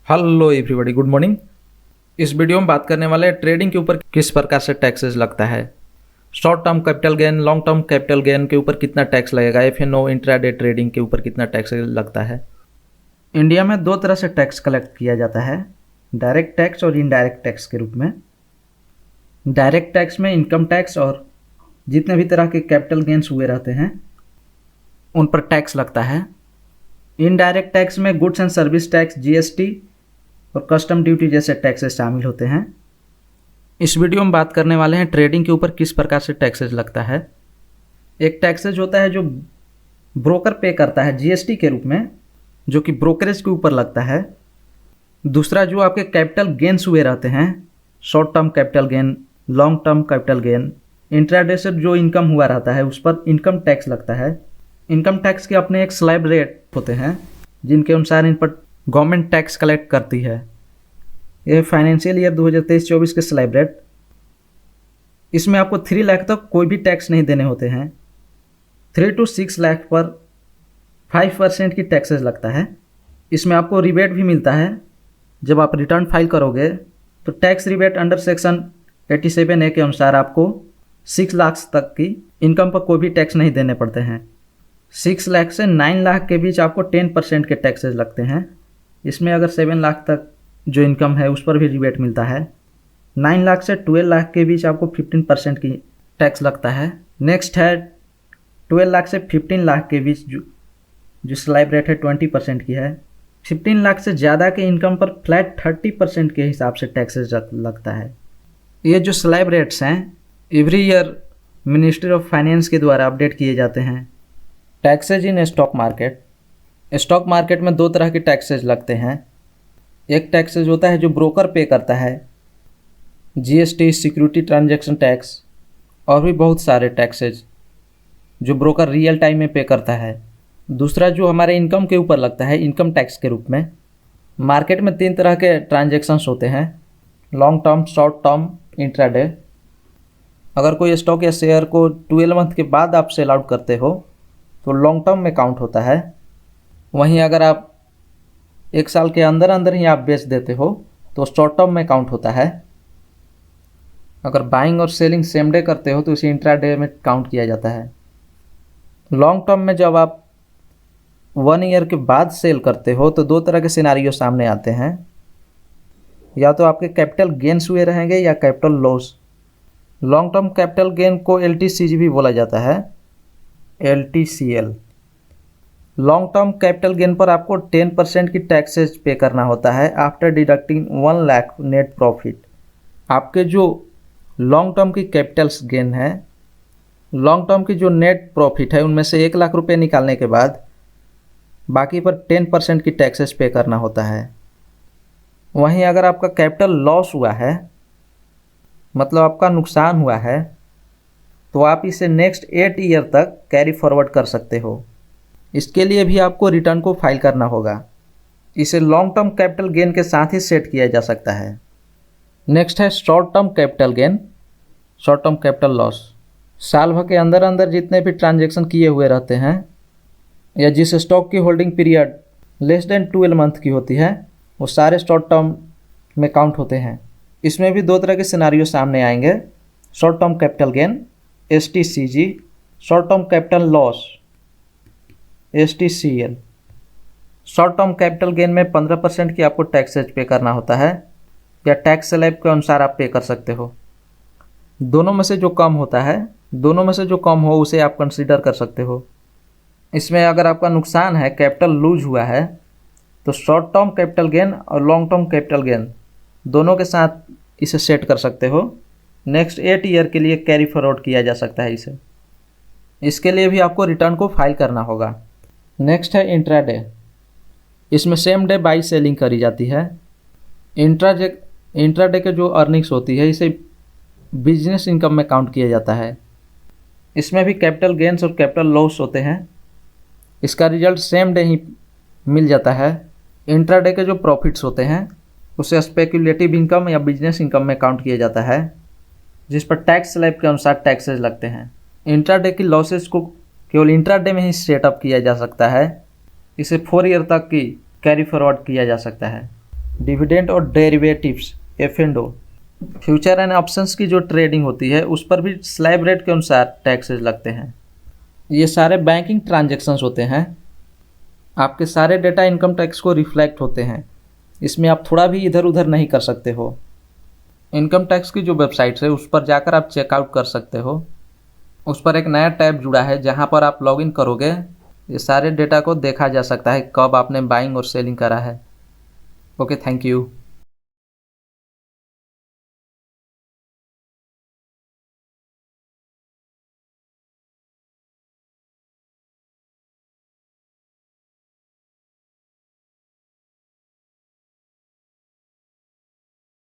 Hello everybody, good morning. इस video में बात करने वाले हैं ट्रेडिंग के ऊपर किस प्रकार से टैक्सेस लगता है। Short term capital gain, long term capital gain के ऊपर कितना टैक्स लगेगा, एफएनओ इंट्राडे ट्रेडिंग के ऊपर कितना टैक्स लगता है। इंडिया में दो तरह से टैक्स कलेक्ट किया जाता है, डायरेक्ट टैक्स और इनडायरेक्ट टैक्स के रूप में। डायरेक्ट टैक्स में इनकम टैक्स और जितने भी तरह के कैपिटल गेन्स हुए रहते हैं उन पर टैक्स लगता है। इनडायरेक्ट टैक्स में goods and service tax, GST और कस्टम ड्यूटी जैसे टैक्सेस शामिल होते हैं। इस वीडियो में बात करने वाले हैं ट्रेडिंग के ऊपर किस प्रकार से टैक्सेस लगता है। एक टैक्सेस होता है जो ब्रोकर पे करता है जीएसटी के रूप में, जो कि ब्रोकरेज के ऊपर लगता है। दूसरा जो आपके कैपिटल गेन्स हुए रहते हैं, short term capital gain, long term capital gain, intraday से जो इनकम हुआ रहता है उस पर इनकम टैक्स लगता है। इनकम टैक्स के अपने एक स्लैब रेट होते हैं जिनके अनुसार इन पर गवर्नमेंट टैक्स कलेक्ट करती है। यह फाइनेंशियल ईयर 2023-24 के स्लैब रेट। इसमें आपको 3 लाख तक कोई भी टैक्स नहीं देने होते हैं। 3 to 6 लाख पर 5% की टैक्सेस लगता है। इसमें आपको रिबेट भी मिलता है। जब आप रिटर्न फाइल करोगे तो tax rebate under section 87A के अनुसार आपको 6 लाख तक की इनकम पर कोई भी टैक्स नहीं देने पड़ते हैं। 6 लाख से 9 लाख के बीच आपको 10% के टैक्सेस लगते हैं। इसमें अगर 7 लाख तक जो इनकम है उस पर भी रिबेट मिलता है। 9 लाख से 12 लाख के बीच आपको 15% की टैक्स लगता है। नेक्स्ट है 12 लाख से 15 लाख के बीच जो स्लैब रेट है 20% की है। 15 लाख से ज़्यादा के इनकम पर फ्लैट 30% के हिसाब से टैक्सेस लगता है। ये जो स्लैब रेट्स हैं every year ministry of finance के द्वारा अपडेट किए जाते हैं। Taxes in stock market. Stock market में 2 तरह के टैक्सेज लगते हैं। एक टैक्सेज होता है जो ब्रोकर पे करता है, जीएसटी, सिक्योरिटी ट्रांजैक्शन टैक्स और भी बहुत सारे टैक्सेज जो ब्रोकर रियल टाइम में पे करता है। दूसरा जो हमारे इनकम के ऊपर लगता है इनकम टैक्स के रूप में। मार्केट में 3 तरह के ट्रांजैक्शंस होते हैं, long term, short term, intraday. अगर कोई स्टॉक या शेयर को 12 मंथ के बाद आप सेल आउट करते हो तो लॉन्ग टर्म में काउंट होता है। वहीं अगर आप 1 साल के अंदर अंदर ही आप बेच देते हो तो शॉर्ट टर्म में काउंट होता है। अगर बाइंग और सेलिंग सेम डे करते हो तो इसे इंट्राडे में काउंट किया जाता है। लॉन्ग टर्म में जब आप 1 ईयर के बाद सेल करते हो तो 2 तरह के सिनारियो सामने आते हैं। या तो आपके कैपिटल गेन्स हुए रहेंगे या capital loss. Long term capital gain को LTCG भी बोला जाता है, LTCL। Long term capital gain पर आपको 10% की टैक्सेस पे करना होता है after deducting 1 lakh net profit. आपके जो लॉन्ग टर्म की कैपिटल्स गेन है, लॉन्ग टर्म की जो नेट प्रॉफिट है उनमें से 1 लाख रुपए निकालने के बाद बाकी पर 10% की टैक्सेस पे करना होता है। वहीं अगर आपका कैपिटल लॉस हुआ है, मतलब आपका नुकसान हुआ है, तो आप इसे नेक्स्ट 8 ईयर तक कैरी फॉरवर्ड कर सकते हो। इसके लिए भी आपको रिटर्न को फाइल करना होगा। इसे लॉन्ग टर्म कैपिटल गेन के साथ ही सेट किया जा सकता है। नेक्स्ट है short term capital gain, short term capital loss. साल भर के अंदर अंदर जितने भी ट्रांजैक्शन किए हुए रहते हैं या जिस स्टॉक की holding period less than 12 month की होती है वो सारे शॉर्ट टर्म में काउंट होते हैं। इसमें भी 2 तरह के सिनारियो सामने आएंगे, short term capital gain STCG, short term capital loss STCL। Short term capital gain में 15% की आपको टैक्सेज पे करना होता है या टैक्स स्लैब के अनुसार आप पे कर सकते हो। दोनों में से जो कम होता है, दोनों में से जो कम हो उसे आप कंसीडर कर सकते हो। इसमें अगर आपका नुकसान है, कैपिटल लूज हुआ है, तो शॉर्ट टर्म कैपिटल गेन और लॉन्ग टर्म कैपिटल गेन दोनों के साथ इसे सेट कर सकते हो। नेक्स्ट 8 ईयर के लिए कैरी फॉरवर्ड किया जा सकता है इसे। इसके लिए भी आपको रिटर्न को फाइल करना होगा। नेक्स्ट है इंट्राडे। इसमें सेम डे बाई सेलिंग करी जाती है। इंट्राडे के जो अर्निंग्स होती है इसे बिजनेस इनकम में काउंट किया जाता है। इसमें भी कैपिटल गेन्स और कैपिटल लॉस होते हैं। इसका रिजल्ट सेम डे ही मिल जाता है। इंट्राडे के जो प्रॉफिट्स होते हैं उसे स्पेक्युलेटिव इनकम या बिजनेस इनकम में काउंट किया जाता है, जिस पर टैक्स स्लैब के अनुसार टैक्सेस लगते हैं। इंट्राडे की लॉसेस को केवल इंट्राडे में ही सेटअप किया जा सकता है। इसे 4 ईयर तक की कैरी फॉरवर्ड किया जा सकता है। डिविडेंड और derivatives F&O, future and options की जो ट्रेडिंग होती है उस पर भी स्लैब रेट के अनुसार टैक्सेस लगते हैं। ये सारे बैंकिंग ट्रांजैक्शंस होते हैं, आपके सारे डेटा इनकम टैक्स को रिफ्लेक्ट होते हैं, इसमें आप थोड़ा भी इधर उधर नहीं कर सकते हो। इनकम टैक्स की जो वेबसाइट है उस पर जाकर आप चेकआउट कर सकते हो। उस पर एक नया टैब जुड़ा है जहां पर आप लॉगिन करोगे ये सारे डेटा को देखा जा सकता है, कब आपने बाइंग और सेलिंग करा है। Okay, thank you.